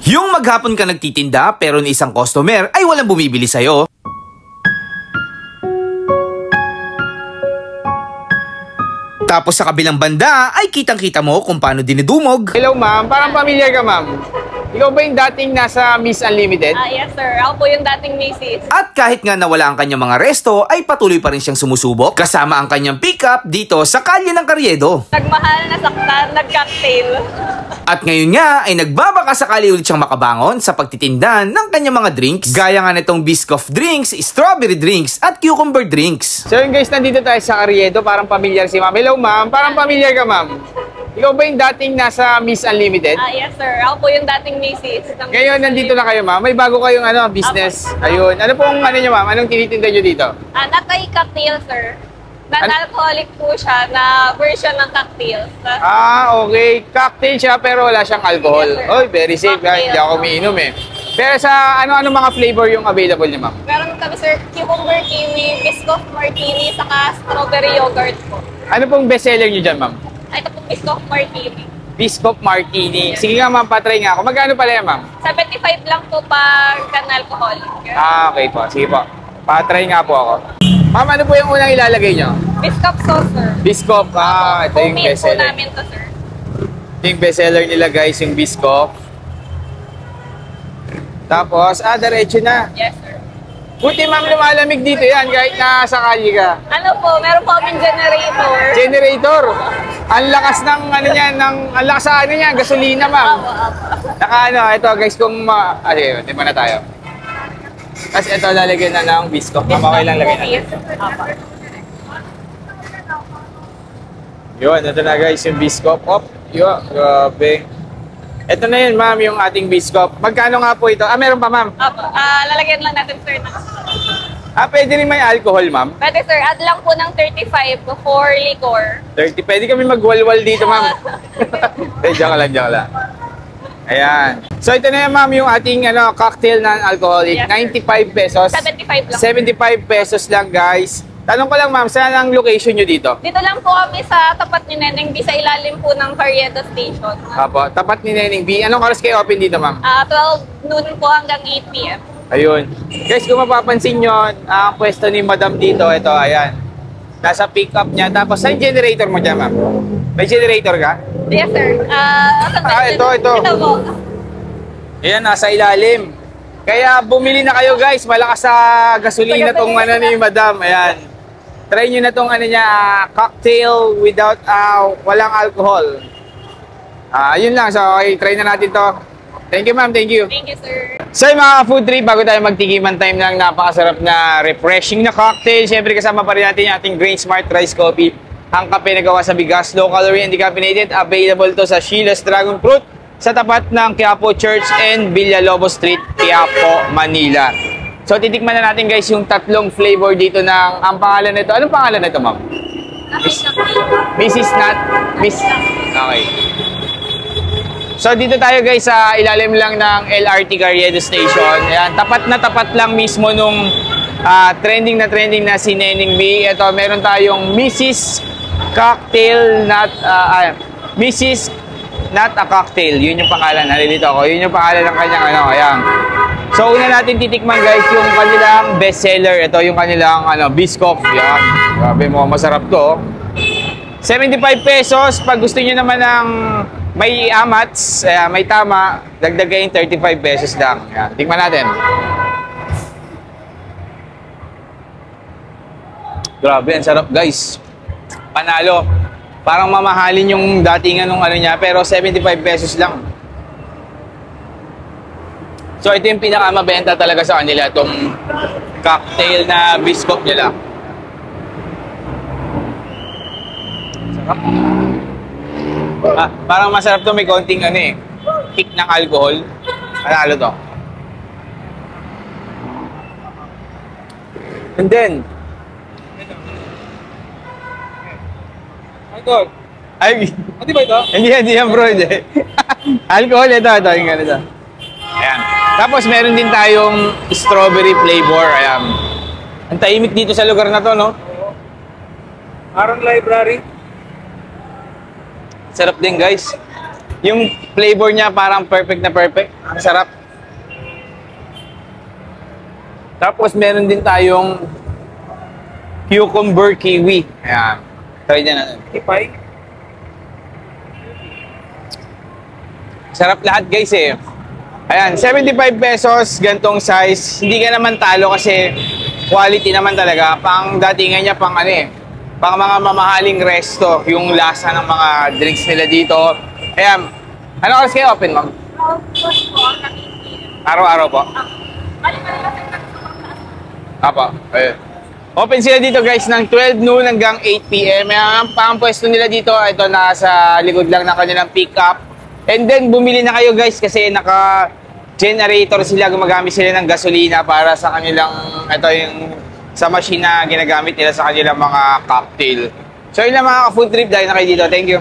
Yung maghapon ka nagtitinda pero ni isang customer ay walang bumibili sa'yo. Tapos sa kabilang banda ay kitang-kita mo kung paano dinidumog. Hello ma'am, parang familiar ka ma'am. Ikaw ba yung dating nasa Miss Unlimited? Yes sir, ako po yung dating Macy's. At kahit nga nawala ang kanyang mga resto ay patuloy pa rin siyang sumusubok kasama ang kanyang pickup dito sa kalye ng Carriedo. Nagmahal, nasaktan, nag-cocktail. At ngayon nga ay nagbabaka sakali ulit siyang makabangon sa pagtitinda ng kanyang mga drinks. Gaya nga nitong Biscoff drinks, strawberry drinks at cucumber drinks. So yun guys, nandito tayo sa Carriedo, parang familiar si ma'am. Hello ma'am, parang familiar ka ma'am. Ikaw ba yung dating nasa Miss Unlimited? Yes sir, ako po yung dating Macy's. Ngayon, nandito na kayo ma'am. May bago kayong business. Ayun. Ano pong niyo ma'am? Anong tinitinda nyo dito? Natay cocktail sir. Non-alcoholic po siya na version ng cocktail. Okay. Cocktail siya pero wala siyang alcohol. Yes, Oy, very safe. Hindi ako umiinom eh. Pero sa ano mga flavor yung available niyo ma'am? Meron kami sir, cucumber kiwi, Biscoff martini, saka strawberry yogurt po. Ano pong bestseller niyo dyan ma'am? Ito po Biscoff martini. Biscoff martini. Sige nga ma'am, patry nga ako. Magkano pala yan ma'am? 75 lang po pag non-alcoholic. Okay po. Sige po. Patry nga po ako. Ma'am, ano po yung unang ilalagay nyo? Biscoff sauce sir. Biscoff. Ito yung Homemade po bestseller. namin to sir. Ito yung bestseller nila guys, yung Biscoff. Tapos, diretso na. Yes sir. Buti ma'am, lumalamig dito yan kahit nasa kalye ka. Ano po, meron po kaming generator. Generator. Ang lakas ng ang lakas sa gasolina ma'am. Ito guys, kung di ba na tayo? Tapos ito, lalagyan na ng Biscoff. Okay lang lagyan natin. Yun, ito na guys, yung Biscoff. Yun, grabe. Ito na yun ma'am, yung ating Biscoff. Magkano nga po ito? Meron pa ma'am? Lalagyan lang natin sir ng... Pwede rin may alcohol ma'am? Pwede sir, add lang po ng 35 for liquor. 30. Pwede kami magwalwal dito ma'am. Diyan ka lang. Ayan. So ito na yan ma'am, yung ating cocktail non-alcoholic. Yes, 95 pesos. 75 lang. 75 pesos lang guys. Tanong ko lang ma'am, saan ang location nyo dito? Dito lang po kami sa tapat ni Neneng B, sa ilalim po ng Carriedo Station. Apo, tapat ni Neneng B. Anong oras kayo open dito ma'am? 12 noon po hanggang 8 p.m. Ayun. Guys, kung mapapansin nyo, ang pwesto ni madam dito, ito, ayan. Nasa pick up niya. Tapos, saan generator mo dyan ma'am? May generator ka? Yes sir. Ito. Ito po. Ayan, nasa ilalim. Kaya bumili na kayo guys. Malakas sa gasolina tong ni madam. Ayan. Try nyo na tong cocktail without, walang alcohol. Yun lang. So, okay, try na natin to. Thank you ma'am, thank you. Thank you sir. So yung mga food trip, bago tayo magtikiman time ng napakasarap na refreshing na cocktail, syempre kasama pa rin natin yung ating Grain Smart Rice Coffee. Ang kape na gawa sa bigas, low calorie and decaffeinated, available to sa Sheila's Dragon Fruit sa tapat ng Quiapo Church and Villalobos Street, Quiapo, Manila. So titikman na natin guys yung tatlong flavor dito ng, ang pangalan nito. Anong pangalan nito ma'am? Mrs. Nat? Miss? Okay. So dito tayo guys sa ilalim lang ng LRT Carriedo Station. Ayan, tapat na tapat lang mismo nung trending na si Neneng B. Ito, meron tayong Mrs. Cocktail Not Mrs. Not a Cocktail. Yun yung pangalan. Nalilito ako. Yun yung pangalan ng kanyang ayan. So una natin titikman guys yung kanilang bestseller. Ito yung kanilang Biscoff. Yan. Grabe mo, masarap to. 75 pesos. Pag gusto niyo naman ng may amats, may tama, dagdag kayong 35 pesos lang. Yan. Tingnan natin. Grabe, ang sarap guys. Panalo. Parang mamahalin yung datingan ng niya, pero 75 pesos lang. So ito yung pinakamabenta talaga sa kanila, itong cocktail na Biscoff nila. Sarap. Parang masarap to, may konting kick ng alcohol. Panalo to. And then, alcohol. Ay, di ba ito? Hindi yan bro, hindi. Alcohol, ito, yung ganito. Ayan. Tapos meron din tayong strawberry flavor. Ayan. Ang tahimik dito sa lugar na to, no? Parang library. Sarap din guys. Yung flavor niya parang perfect na perfect. Ang sarap. Tapos meron din tayong cucumber kiwi. Ayan. Try din natin. Ipay. Sarap lahat guys eh. Ayan, 75 pesos, gantong size. Hindi ka naman talo kasi quality naman talaga. Pang datingan niya pang ano eh. Pang mga mamahaling resto. Yung lasa ng mga drinks nila dito. Ayan. Ano oras kayo open, ma'am? Araw-araw po. Apo. Ayun. Open sila dito guys ng 12 noon hanggang 8 p.m. Ang pangpwesto nila dito, ito nasa likod lang ng kanilang pick-up. And then bumili na kayo guys kasi naka-generator sila, gumagamit sila ng gasolina para sa kanilang, ito yung sa machine na ginagamit nila sa kanilang mga cocktail. So yun lang mga ka-food trip, dahil na kayo dito. Thank you.